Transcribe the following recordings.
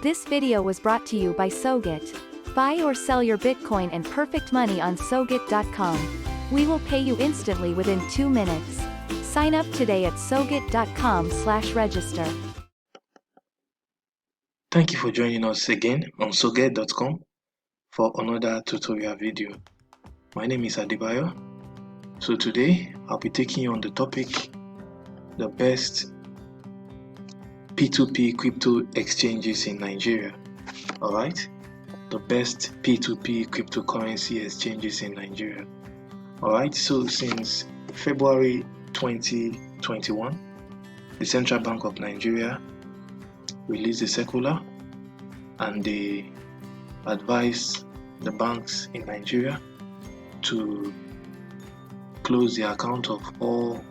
This video was brought to you by SoGit. Buy or sell your Bitcoin and perfect money on SoGit.com. We will pay you instantly within 2 minutes. Sign up today at SoGit.com/register. Thank you for joining us again on SoGit.com for another tutorial video. My name is Adebayo. So today I'll be taking you on the topic, the best P2P crypto exchanges in Nigeria. Alright, the best P2P cryptocurrency exchanges in Nigeria. Alright, so since February 2021, the Central Bank of Nigeria released a circular and they advised the banks in Nigeria to close the account of all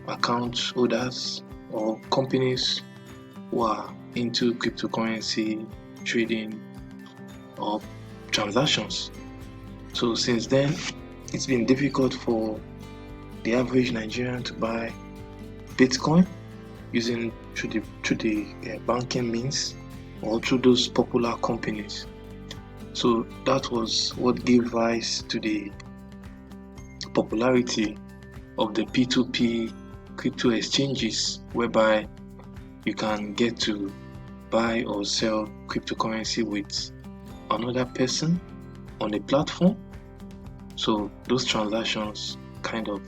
account holders or companies who are into cryptocurrency trading or transactions. So since then, it's been difficult for the average Nigerian to buy Bitcoin using through the banking means or through those popular companies. So that was what gave rise to the popularity of the P2P crypto exchanges, whereby you can get to buy or sell cryptocurrency with another person on a platform. So those transactions kind of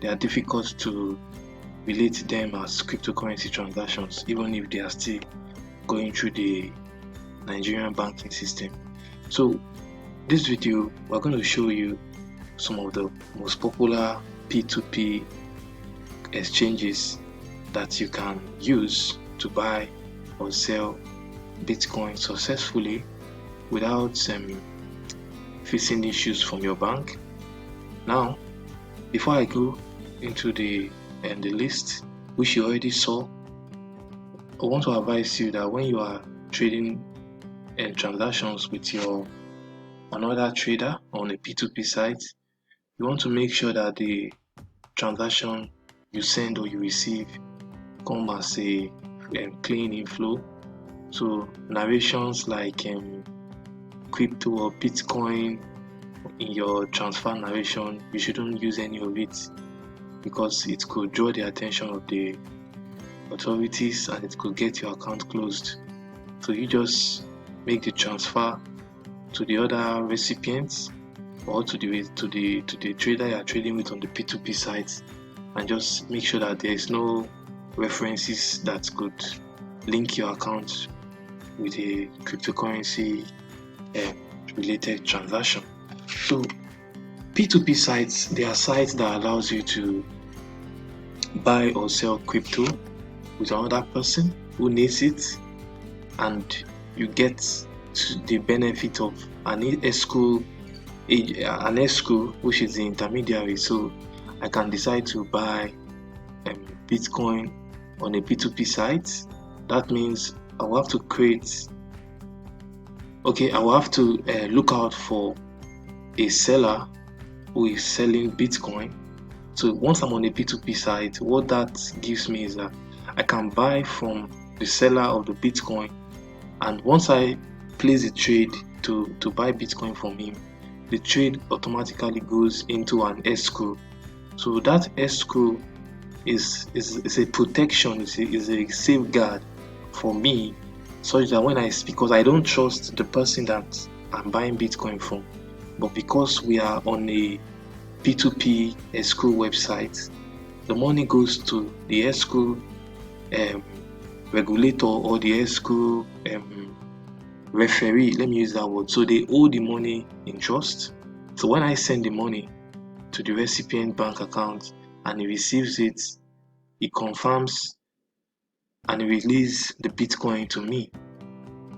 they are difficult to relate them as cryptocurrency transactions, even if they are still going through the Nigerian banking system. So this video, we're going to show you some of the most popular P2P exchanges that you can use to buy or sell Bitcoin successfully without facing issues from your bank. Now, before I go into the list, which you already saw, I want to advise you that when you are trading transactions with another trader on a P2P site, you want to make sure that the transaction you send or you receive come as a clean inflow. So narrations like crypto or Bitcoin in your transfer narration, you shouldn't use any of it because it could draw the attention of the authorities and it could get your account closed. So you just make the transfer to the other recipients or to the trader you are trading with on the P2P site, and just make sure that there is no references that could link your account with a cryptocurrency related transaction. So P2P sites, they are sites that allows you to buy or sell crypto with another person who needs it, and you get the benefit of an escrow, which is the intermediary. So I can decide to buy Bitcoin on a P2P site. That means I will have to look out for a seller who is selling Bitcoin. So once I'm on a P2P site, what that gives me is that I can buy from the seller of the Bitcoin, and once I place a trade to buy Bitcoin from him, the trade automatically goes into an escrow. So that escrow is a protection, is a safeguard for me, such that when because I don't trust the person that I'm buying Bitcoin from, but because we are on a P2P escrow website, the money goes to the escrow regulator or the escrow referee, let me use that word. So they hold the money in trust. So when I send the money to the recipient bank account and he receives it, he confirms and releases the Bitcoin to me.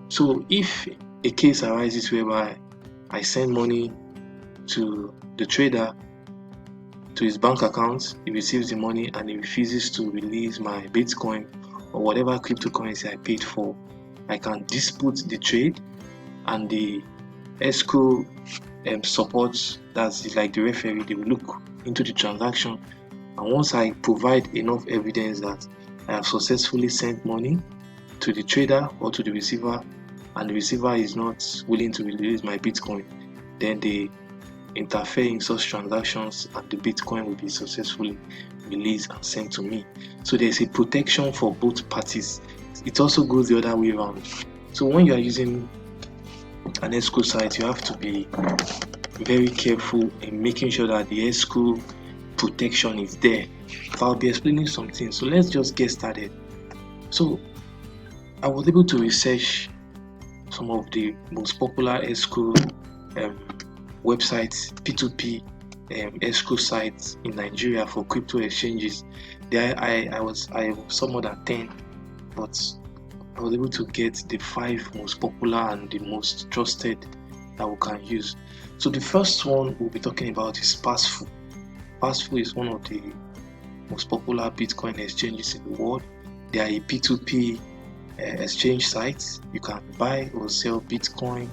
So if a case arises whereby I send money to the trader to his bank account, he receives the money and he refuses to release my Bitcoin or whatever cryptocurrency I paid for, I can dispute the trade, and the escrow support, that's like the referee, they will look into the transaction, and once I provide enough evidence that I have successfully sent money to the trader or to the receiver, and the receiver is not willing to release my Bitcoin, then they interfere in such transactions and the Bitcoin will be successfully released and sent to me. So there's a protection for both parties. It also goes the other way around. So when you are using an escrow site, you have to be very careful in making sure that the escrow protection is there. I'll be explaining something, so let's just get started. So I was able to research some of the most popular escrow websites, P2P escrow sites in Nigeria for crypto exchanges. There I saw more than 10, but I was able to get the 5 most popular and the most trusted that we can use. So the first one we'll be talking about is Passful. Passful is one of the most popular Bitcoin exchanges in the world. They are a P2P exchange site. You can buy or sell Bitcoin,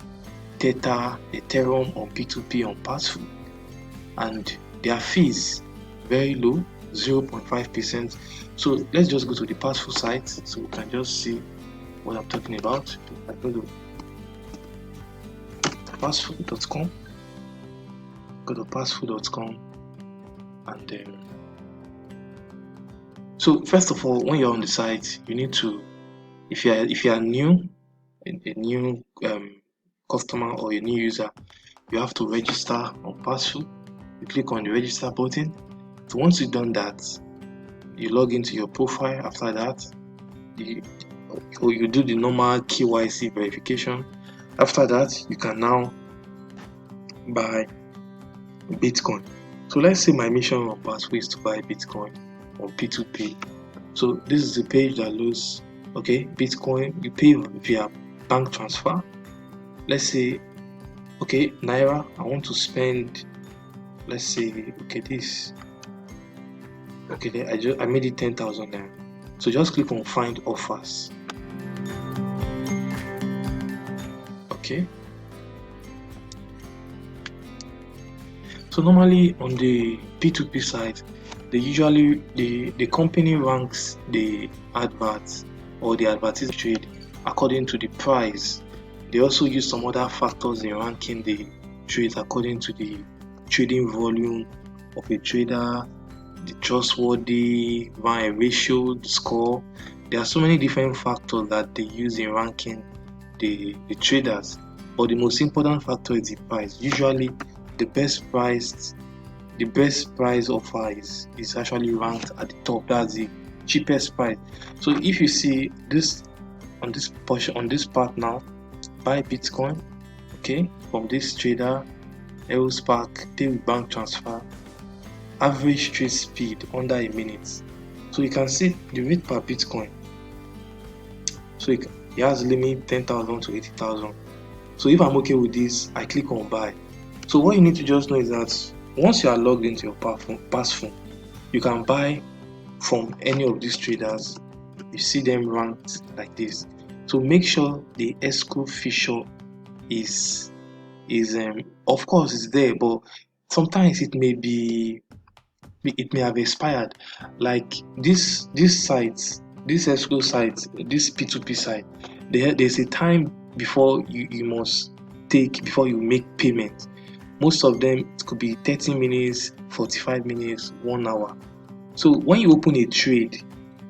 Tether, Ethereum on P2P on Passful, and their fees very low, 0.5%. So let's just go to the Passful site so we can just see what I'm talking about. I go to passful.com, go to passful.com, and then so first of all, when you're on the site, you need to, if you are new, a new customer or a new user, you have to register on Passful. You click on the register button. So once you've done that, you log into your profile. After that, you do the normal KYC verification. After that, you can now buy Bitcoin. So let's say my mission on Passful is to buy Bitcoin on P2P. So this is the page that loads. Okay, Bitcoin, you pay via bank transfer. Let's say, okay, Naira, I want to spend, let's say, okay, this, okay, I made it 10,000 Naira. So just click on find offers. Okay. So normally on the P2P side, they usually, the company ranks the adverts or the advertised trade according to the price. They also use some other factors in ranking the trades according to the trading volume of a trader, the trustworthy buy ratio, the score. There are so many different factors that they use in ranking the traders, but the most important factor is the price. Usually the best price offer is actually ranked at the top. That's the cheapest price. So if you see this on this portion, on this part now, buy Bitcoin, okay, from this trader, Spark, pay with bank transfer, average trade speed under a minute. So you can see the rate per Bitcoin. So it has limit 10,000 to 80,000. So if I'm okay with this, I click on buy. So what you need to just know is that once you are logged into your Passful, you can buy from any of these traders. You see them ranked like this. So make sure the escrow feature is of course it's there, but sometimes it may have expired. Like this site, this escrow site, this P2P site, there's a time before you must take before you make payment. Most of them, it could be 30 minutes, 45 minutes, 1 hour. So when you open a trade,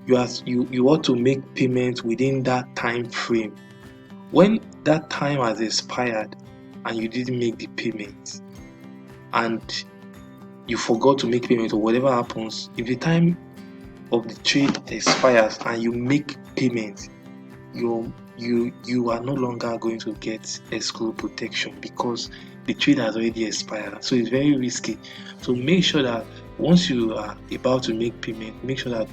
you ought to make payment within that time frame. When that time has expired and you didn't make the payment and you forgot to make payment or whatever happens, if the time of the trade expires and you make payment, you are no longer going to get escrow protection because the trade has already expired. So it's very risky. So make sure that once you are about to make payment, make sure that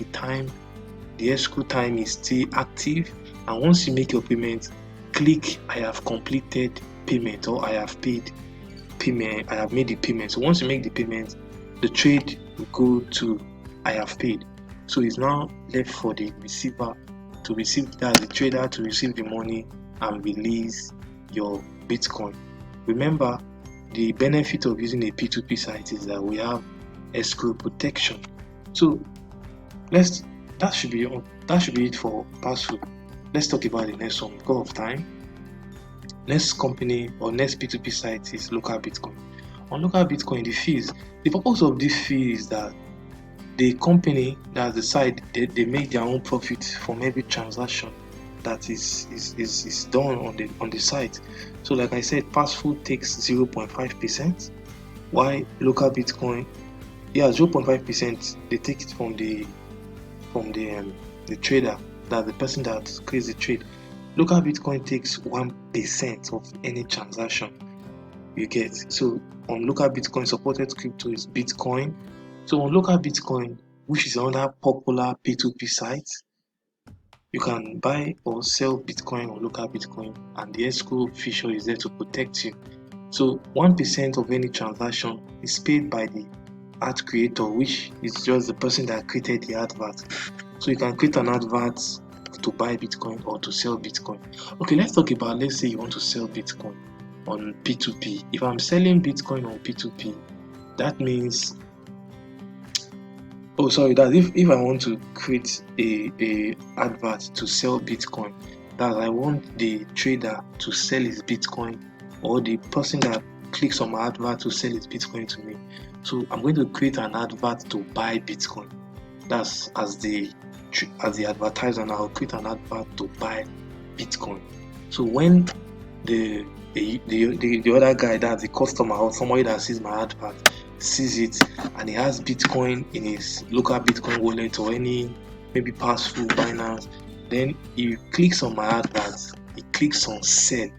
the escrow time is still active, and once you make your payment, click I have completed payment or I have paid payment, I have made the payment. So once you make the payment, the trade will go to I have paid. So it's now left for the receiver to receive, that the trader to receive the money and release your Bitcoin. Remember, the benefit of using a P2P site is that we have escrow protection. So that should be it for Passful. let's talk about the next one because of time. Next company or next P2P site is LocalBitcoin. On LocalBitcoin, the purpose of this fee is that the company, that's the site, they make their own profit from every transaction that is done on the site. So like I said, Passful takes 0.5%, while LocalBitcoin, 0.5%, they take it from the trader, that the person that creates the trade. LocalBitcoin takes 1% of any transaction you get. So on LocalBitcoin, supported crypto is Bitcoin. So on LocalBitcoin, which is another popular P2P site, you can buy or sell Bitcoin on LocalBitcoin, and the escrow feature is there to protect you. So 1% of any transaction is paid by the ad creator, which is just the person that created the advert. So you can create an advert to buy Bitcoin or to sell Bitcoin. Okay, let's talk about, let's say you want to sell Bitcoin on P2P. If I'm selling Bitcoin on P2P, that means, that if I want to create a advert to sell Bitcoin, that I want the trader to sell his Bitcoin, or the person that clicks on my advert to sell his Bitcoin to me. So I'm going to create an advert to buy Bitcoin. That's as the advertiser, and I'll create an advert to buy Bitcoin. So when the other guy, that's the customer or somebody that sees my advert, sees it and he has Bitcoin in his LocalBitcoin wallet or any maybe Passful, Binance, then he clicks on my advert, he clicks on sell,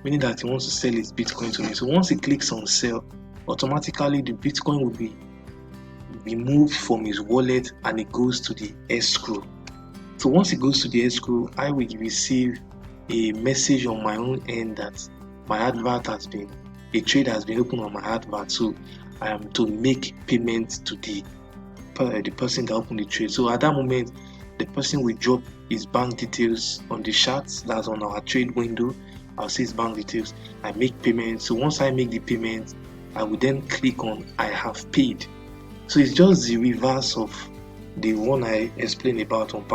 meaning that he wants to sell his Bitcoin to me. So once he clicks on sell, automatically the Bitcoin will be removed from his wallet and it goes to the escrow. So once it goes to the escrow, I will receive a message on my own end that my advert a trade has been opened on my advert. So I am to make payment to the person that opened the trade. So at that moment, the person will drop his bank details on the chart that's on our trade window. I'll see his bank details. I make payment. So once I make the payment, I will then click on I have paid. So it's just the reverse of the one I explained about on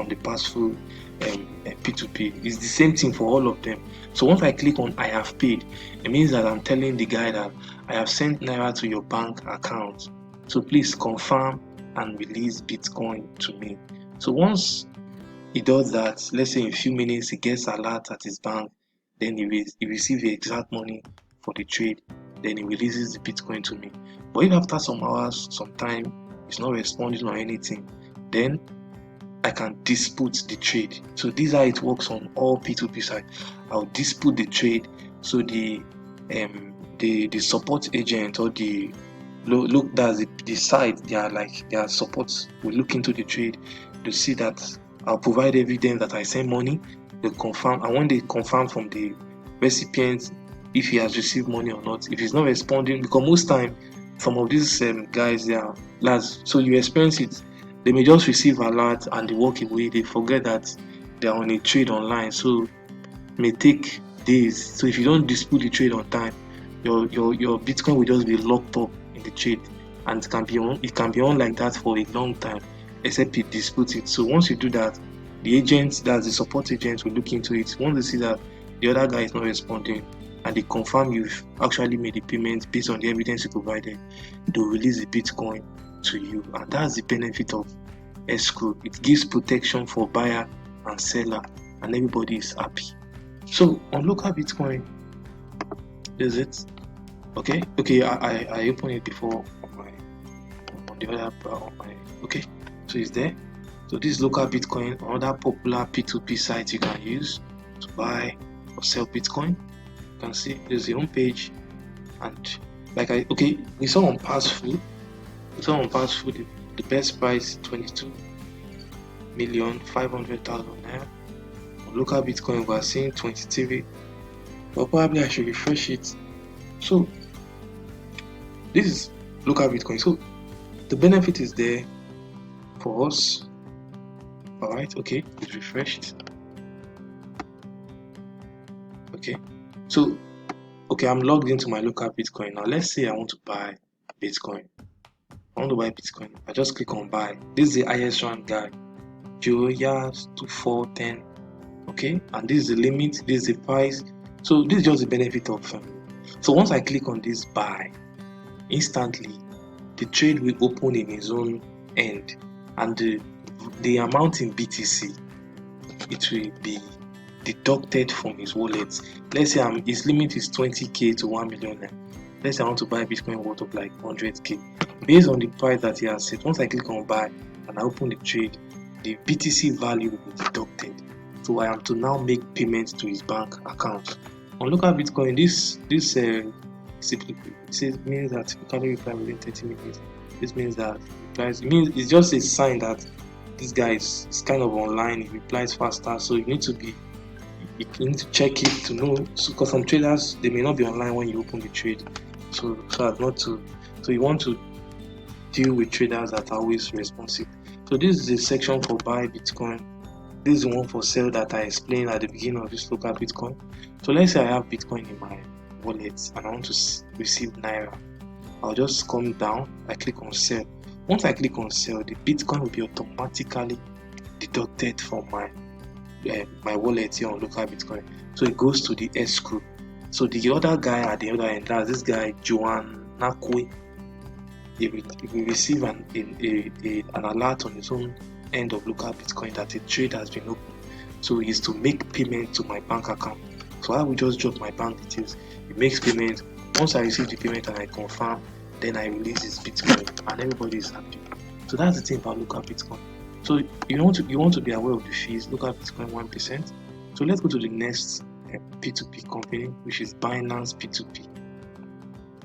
the Passful P2P. It's the same thing for all of them. So once I click on I have paid, it means that I'm telling the guy that I have sent Naira to your bank account. So please confirm and release Bitcoin to me. So once he does that, let's say in a few minutes he gets alert at his bank, then he receives the exact money for the trade, then he releases the Bitcoin to me. But if after some hours, some time, he's not responding or anything, then I can dispute the trade. So this is how it works on all P2P sites. I'll dispute the trade. So the support agent or that's the site, their support will look into the trade to see that I'll provide evidence that I send money. They confirm, and when they confirm from the recipient if he has received money or not, if he's not responding, because most time some of these guys, they are lads, so you experience it, they may just receive alert and they walk away, they forget that they're on a trade online, so it may take days. So if you don't dispute the trade on time, your Bitcoin will just be locked up in the trade, and it can be on like that for a long time, except you dispute it. So once you do that, the agent, that's the support agent, will look into it. Once they see that the other guy is not responding and they confirm you've actually made the payment based on the evidence you provided, they'll release the Bitcoin to you. And that's the benefit of escrow. It gives protection for buyer and seller, and everybody is happy. So on LocalBitcoin, is it okay? I opened it before on the other on my okay. So it's there. So this is LocalBitcoin, another popular P2P site you can use to buy or sell Bitcoin. You can see there's the home page, and we saw on Passful. The best price 22,500,000 naira. On LocalBitcoin we are seeing 23, but probably I should refresh it. So this is LocalBitcoin. So the benefit is there for us. Alright, okay, it's refreshed. Okay, so I'm logged into my LocalBitcoin. Now let's say I want to buy Bitcoin. I just click on buy. This is the highest rank guy, Joyas 2410. Okay, and this is the limit, this is the price. So this is just the benefit of so once I click on this buy, instantly the trade will open in its own end, and the amount in BTC, it will be deducted from his wallet. Let's say his limit is 20k to 1 million. Let's say I want to buy Bitcoin worth of like 100k. Based on the price that he has set, once I click on buy and I open the trade, the BTC value will be deducted. So I am to now make payments to his bank account. On local Bitcoin, this means that you can reply within 30 minutes. This means that it's just a sign that this guy is kind of online. He replies faster, so you need to check it to know. So, because some traders, they may not be online when you open the trade, so as not to. So you want to deal with traders that are always responsive. So this is the section for buy Bitcoin. This is the one for sell that I explained at the beginning of this local Bitcoin. So let's say I have Bitcoin in my wallet and I want to receive Naira. I'll just come down, I click on sell. Once I click on sell, the Bitcoin will be automatically deducted from my wallet here on local Bitcoin. So it goes to the escrow. So the other guy at the other end, that's this guy Joan Nakwe, he will receive an alert on his own end of local Bitcoin that a trade has been opened. So he is to make payment to my bank account. So I will just drop my bank details. It makes payment. Once I receive the payment and I confirm, then I release this Bitcoin and everybody is happy. So that's the thing about local Bitcoin. So you want to be aware of the fees. Local Bitcoin 1%. So let's go to the next P2P company, which is Binance P2P.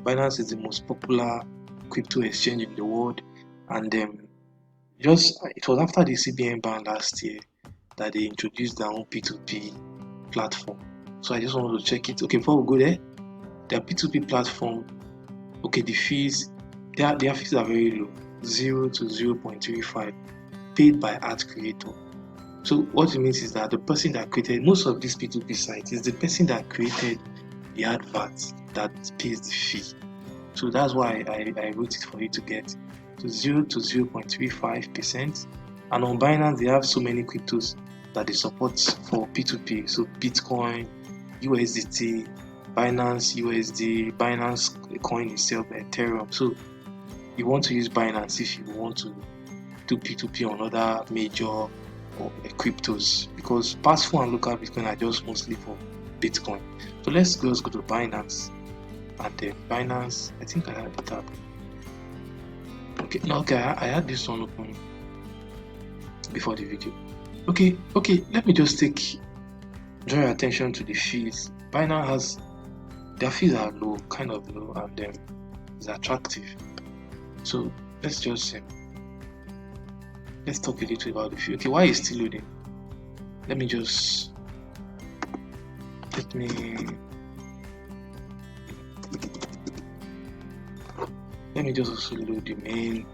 Binance is the most popular crypto exchange in the world, and it was after the CBN ban last year that they introduced their own P2P platform. So I just wanted to check it. Okay, before we go there, their P2P platform, okay, the fees, their fees are very low, 0 to 0.35, paid by art creator. So what it means is that the person that created most of these P2P sites is the person that created the advert that pays the fee. So that's why I wrote it for you to get to 0 to 0.35%. And on Binance, they have so many cryptos that they support for P2P. So Bitcoin, USDT, Binance USD, Binance coin itself, Ethereum. So you want to use Binance if you want to do P2P on other major cryptos, because Passful and local Bitcoin are just mostly for Bitcoin. So let's go to Binance, and then Binance, I think I had the tab. Okay, I had this one open before the video. Okay, let me just draw your attention to the fees. Binance has, their fees are low, kind of low, and then it's attractive. So let's just let's talk a little about the fee. Okay, why is still loading? Let me just also load the main.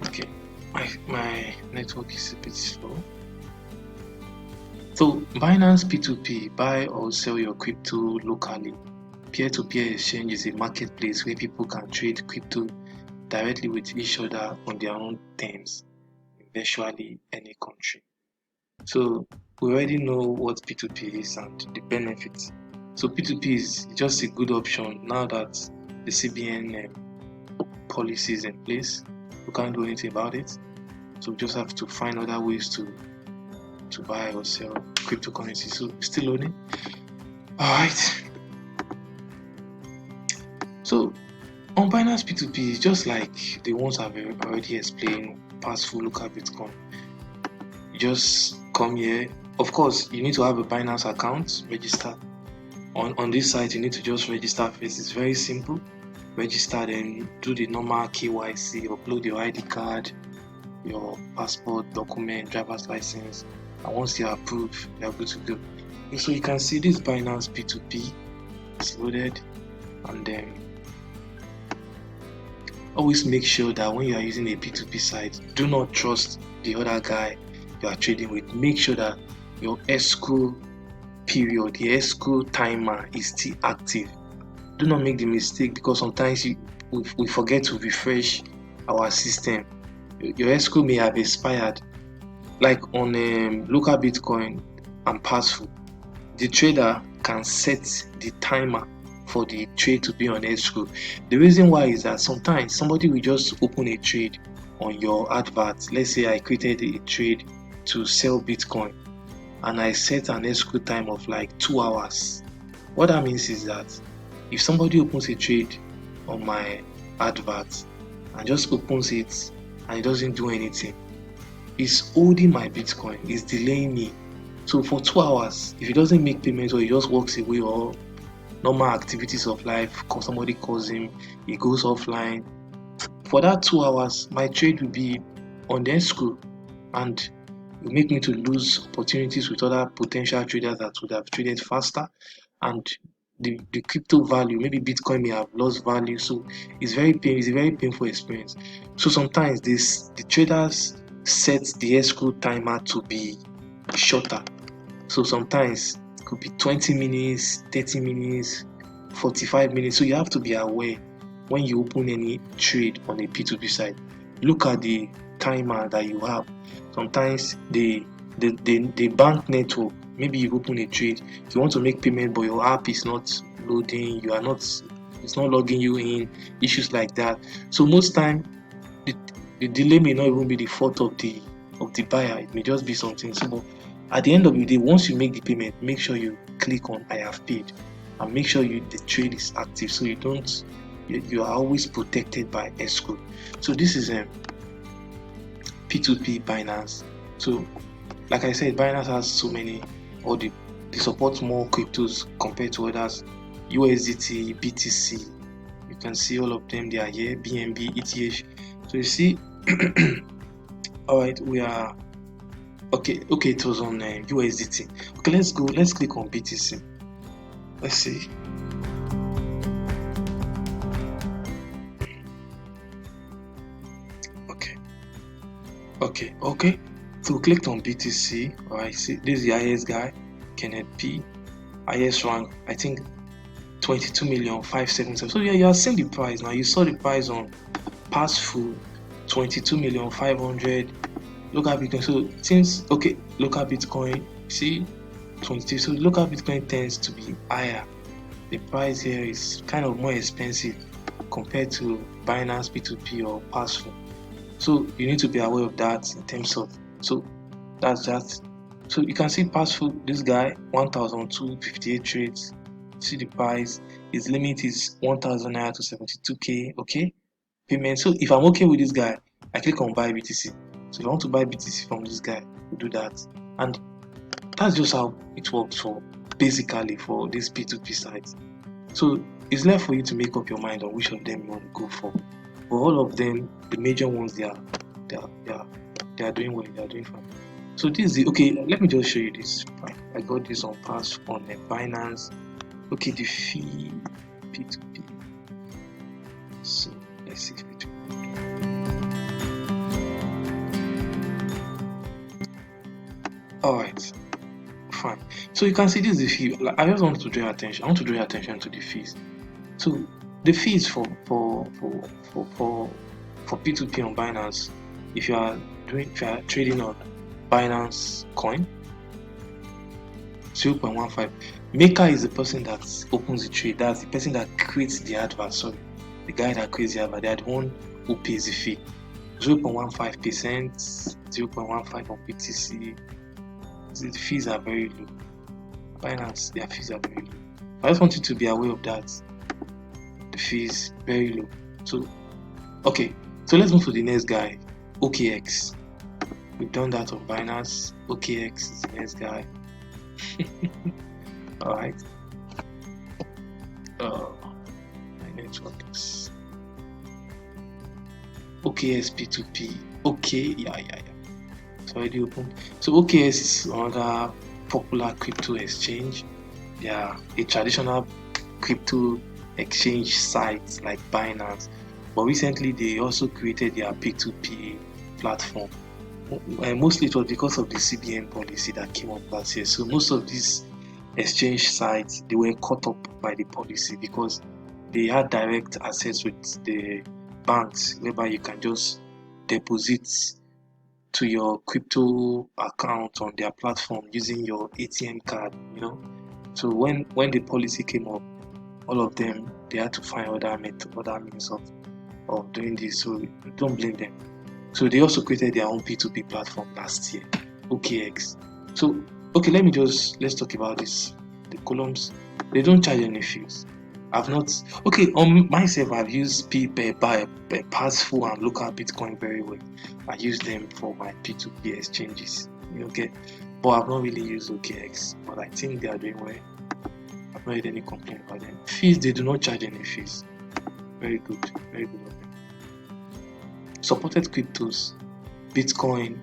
Okay, my network is a bit slow. So Binance P2P, buy or sell your crypto locally. Peer-to-peer exchange is a marketplace where people can trade crypto directly with each other on their own terms in virtually any country. So we already know what P2P is and the benefits. So P2P is just a good option now that the CBN policy is in place. We can't do anything about it. So we just have to find other ways to buy or sell cryptocurrency. So still loading. Alright. So on Binance P2P, just like the ones I've already explained, Passful, local Bitcoin, you just come here. Of course, you need to have a Binance account, register. On this site, you need to just register first. It's very simple. Register, then do the normal KYC, upload your ID card, your passport, document, driver's license. And once you are approved, you are good to go. So you can see this Binance P2P is loaded, and then always make sure that when you are using a P2P site, do not trust the other guy you are trading with. Make sure that your escrow period, the escrow timer is still active. Do not make the mistake, because sometimes we forget to refresh our system. Your escrow may have expired, like on LocalBitcoin and Passful. The trader can set the timer for the trade to be on escrow. The reason why is that sometimes somebody will just open a trade on your advert. Let's say I created a trade to sell Bitcoin and I set an escrow time of like 2 hours. What that means is that if somebody opens a trade on my advert and just opens it and it doesn't do anything, it's holding my Bitcoin, it's delaying me. So for 2 hours, if he doesn't make payments or he just walks away, or normal activities of life, somebody calls him, he goes offline, for that 2 hours, my trade will be on the escrow, and it will make me to lose opportunities with other potential traders that would have traded faster, and the crypto value, maybe Bitcoin may have lost value. So it's a very painful experience. So sometimes the traders set the escrow timer to be shorter. So sometimes it could be 20 minutes, 30 minutes, 45 minutes. So you have to be aware when you open any trade on a P2P site. Look at the timer that you have. Sometimes the bank network, maybe you open a trade, you want to make payment, but your app is not loading, it's not logging you in, issues like that. So most time the delay may not even be the fault of the buyer, it may just be something simple. At the end of the day, once you make the payment, make sure you click on I have paid and make sure the trade is active, so you are always protected by escrow. So this is P2P Binance. So like I said, Binance has so many, or they support more cryptos compared to others. USDT, BTC, you can see all of them, they are here, BNB, ETH. So you see, all right, we are okay, it was on USDT. Okay, let's click on BTC. Let's see. Okay, so we clicked on BTC. All right, see, this is the highest guy, Kenneth P, highest rank, I think 22,577. So yeah, you are seeing the price now. You saw the price on Passful, 22,500,000. LocalBitcoin, so since LocalBitcoin, see 22, so LocalBitcoin tends to be higher. The price here is kind of more expensive compared to Binance, P2P, or Passful. So you need to be aware of that in terms of, so that's that. So you can see Passful, this guy 1,258 trades. See the price, his limit is 1,000 naira to 72k. Okay, payment. So if I'm okay with this guy, I click on buy BTC. So if I want to buy BTC from this guy, we do that, and that's just how it works for basically for this P2P site. So it's left for you to make up your mind on which of them you want to go for. For all of them, the major ones, they are doing well, they are doing fine. So this is the, okay, let me just show you this. I got this on Binance. Okay, the fee P2P. So let's see if it will. Alright, fine. So you can see this is the fee. Like, I just want to draw your attention. I want to draw your attention to the fees. So the fees for P2P on Binance, if you are trading on Binance coin, 0.15. Maker is the person that opens the trade. That's the person that creates the advert. Sorry, the guy that creates the advert. They are the one who pays the fee. 0.15%, 0.15 on BTC. The fees are very low. Binance, their fees are very low. I just want you to be aware of that. The fees very low. So okay, so let's move to the next guy, OKX. We've done that on Binance. OKX is the next guy. All right. My network is OKX P2P. Okay, yeah. It's already open. So OKX is another popular crypto exchange. They are a traditional crypto exchange site like Binance. But recently they also created their P2P platform. Mostly it was because of the CBN policy that came up last year. So most of these exchange sites, they were caught up by the policy because they had direct access with the banks, whereby you can just deposit to your crypto account on their platform using your ATM card, So when the policy came up, all of them, they had to find other means of doing this. So don't blame them. So they also created their own P2P platform last year, OKX. So okay, let's talk about this. The columns, they don't charge any fees. On myself, I've used Passful and LocalBitcoin very well. I use them for my P2P exchanges. Okay, but I've not really used OKX, but I think they are doing well. I've not had any complaint about them. Fees, they do not charge any fees. Very good of them. Supported cryptos, Bitcoin,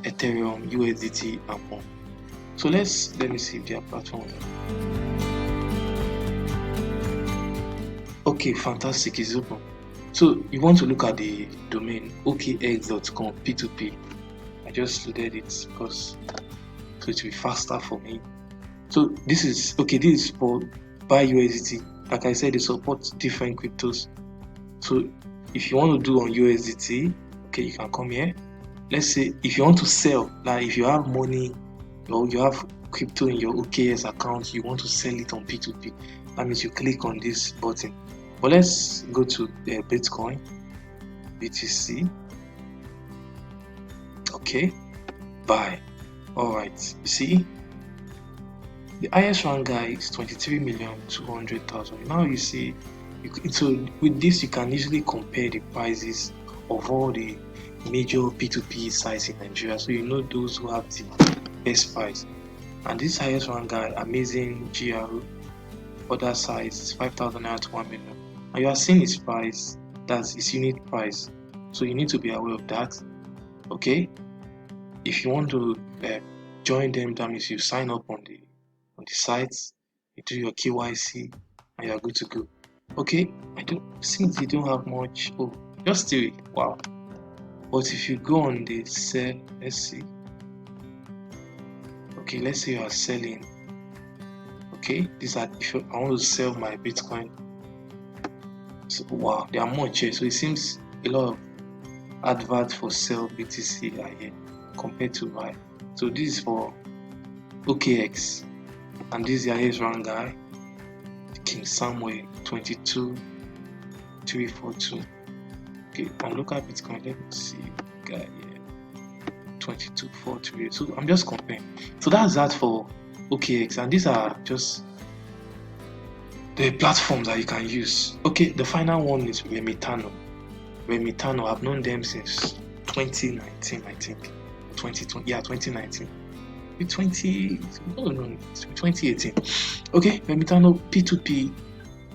Ethereum, USDT, and more. So let me see their platform. Okay, fantastic, it's open. So you want to look at the domain okx.com P2P. I just loaded it because so it will be faster for me. So this is for buy USDT. Like I said, they support different cryptos. So if you want to do on USDT, okay, you can come here. Let's say if you want to sell, like if you have money or you have crypto in your OKX account, you want to sell it on P2P, that means you click on this button. But let's go to Bitcoin, BTC. Okay, buy. All right, you see, the highest rank guy is 23,200,000. Now you see, so with this you can easily compare the prices of all the major P2P sites in Nigeria, so you know those who have the best price. And this highest rank guy, amazing GRO, other sites 5,000 naira to 1 million. And you are seeing his price, that's his unit price. So you need to be aware of that. Okay, if you want to join them, that means you sign up on the sites, you do your KYC, and you are good to go. Okay, since you don't have much, just do it. Wow. But if you go on the sell, let's see. Okay, let's say you are selling. Okay, if I want to sell my Bitcoin. So wow, there are much here. So it seems a lot of adverts for sell BTC are here compared to buy. So this is for OKX, and this is the highest rank guy, King Samuel 22,342. Okay, and look at Bitcoin. Let me see, guy here 22,438. So I'm just comparing. So that's that for OKX, and these are just the platforms that you can use. Okay, the final one is Remy Tunnel. Remy Tunnel, I've known them since 2019, I think. 2019. 2018. Okay, Remy Tunnel P2P,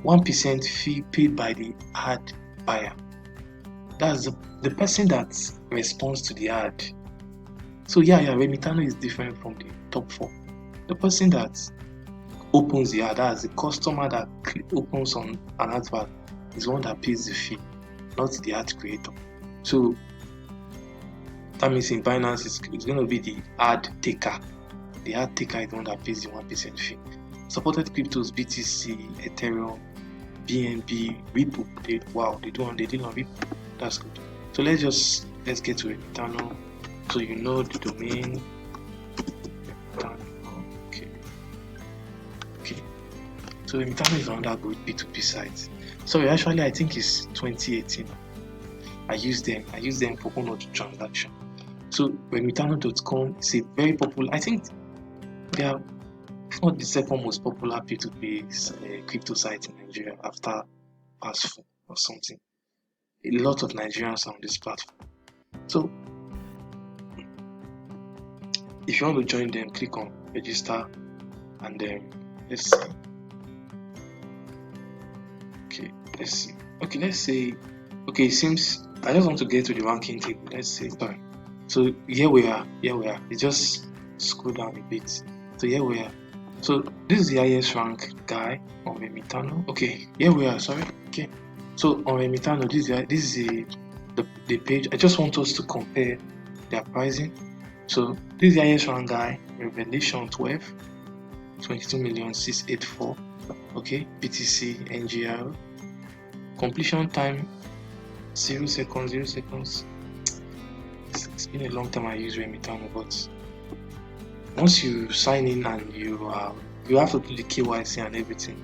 1% fee paid by the ad buyer. That's the person that responds to the ad. So Remy Tunnel is different from the top 4. The person that opens the ad, as the customer that opens on an advert, is one that pays the fee, not the ad creator. So that means in Binance it's going to be the ad taker. The ad taker is the one that pays the 1% fee. Supported cryptos, BTC, Ethereum, BNB, Ripple. They deal on Ripple. That's good. So let's get to Remy Tunnel. So you know the domain. Okay. So Remy Tunnel is another good P2P site. Sorry, actually I think it's 2018. I use them for one or two transactions. So RemyTunnel.com is a very popular, I think they are not the second most popular P2P crypto site in Nigeria after Passful or something. A lot of Nigerians are on this platform. So if you want to join them, click on register, and then let's see. Okay, let's say it seems I just want to get to the ranking table. Let's say so here we are. You just scroll down a bit. So here we are. So this is the highest rank guy on Remy Tunnel. Okay, here we are. Sorry. Okay, So on Remy Tunnel, this is the page. I just want us to compare their pricing. So this is the highest rank guy, Revelation 12, 22,684. Okay, BTC NGR. Completion time 0 seconds, 0 seconds. It's been a long time I use Remy Tunnel, but once you sign in and you have to do the KYC and everything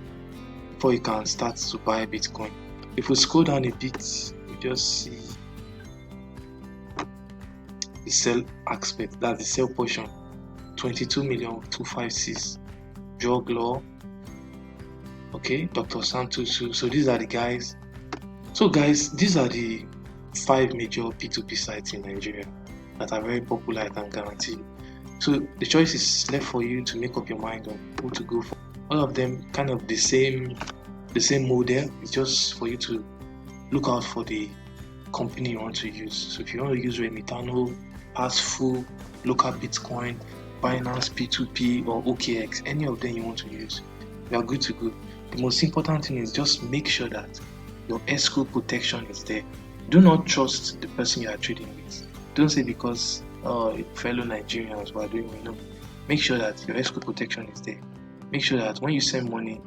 before you can start to buy Bitcoin. If we scroll down a bit, we just see the sell aspect, that's the sell portion, 22,256. Drug law, okay, Dr. Santos. So these are the guys. So guys, these are the 5 major P2P sites in Nigeria that are very popular, I can guarantee you. So the choice is left for you to make up your mind on who to go for. All of them kind of the same model. It's just for you to look out for the company you want to use. So if you want to use Remy Tunnel, Passful, LocalBitcoin, Binance, p2p, or OKX, any of them you want to use, you are good to go. The most important thing is just make sure that your escrow protection is there. Do not trust the person you are trading with. Don't say because fellow Nigerians were doing, make sure that your escrow protection is there. Make sure that when you send money,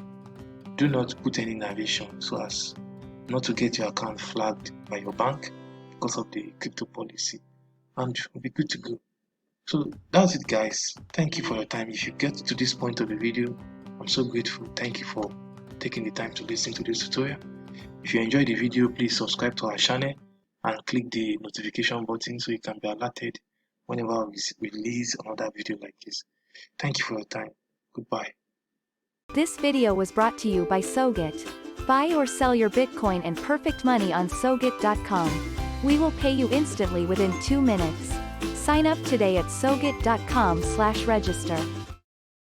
do not put any narration so as not to get your account flagged by your bank because of the crypto policy, and you'll be good to go. So that's it, guys. Thank you for your time. If you get to this point of the video, I'm so grateful. Thank you for taking the time to listen to this tutorial. If you enjoyed the video, please subscribe to our channel and click the notification button so you can be alerted whenever we release another video like this. Thank you for your time. Goodbye. This video was brought to you by SoGit. Buy or sell your Bitcoin and perfect money on SoGit.com. We will pay you instantly within 2 minutes. Sign up today at SoGit.com/register.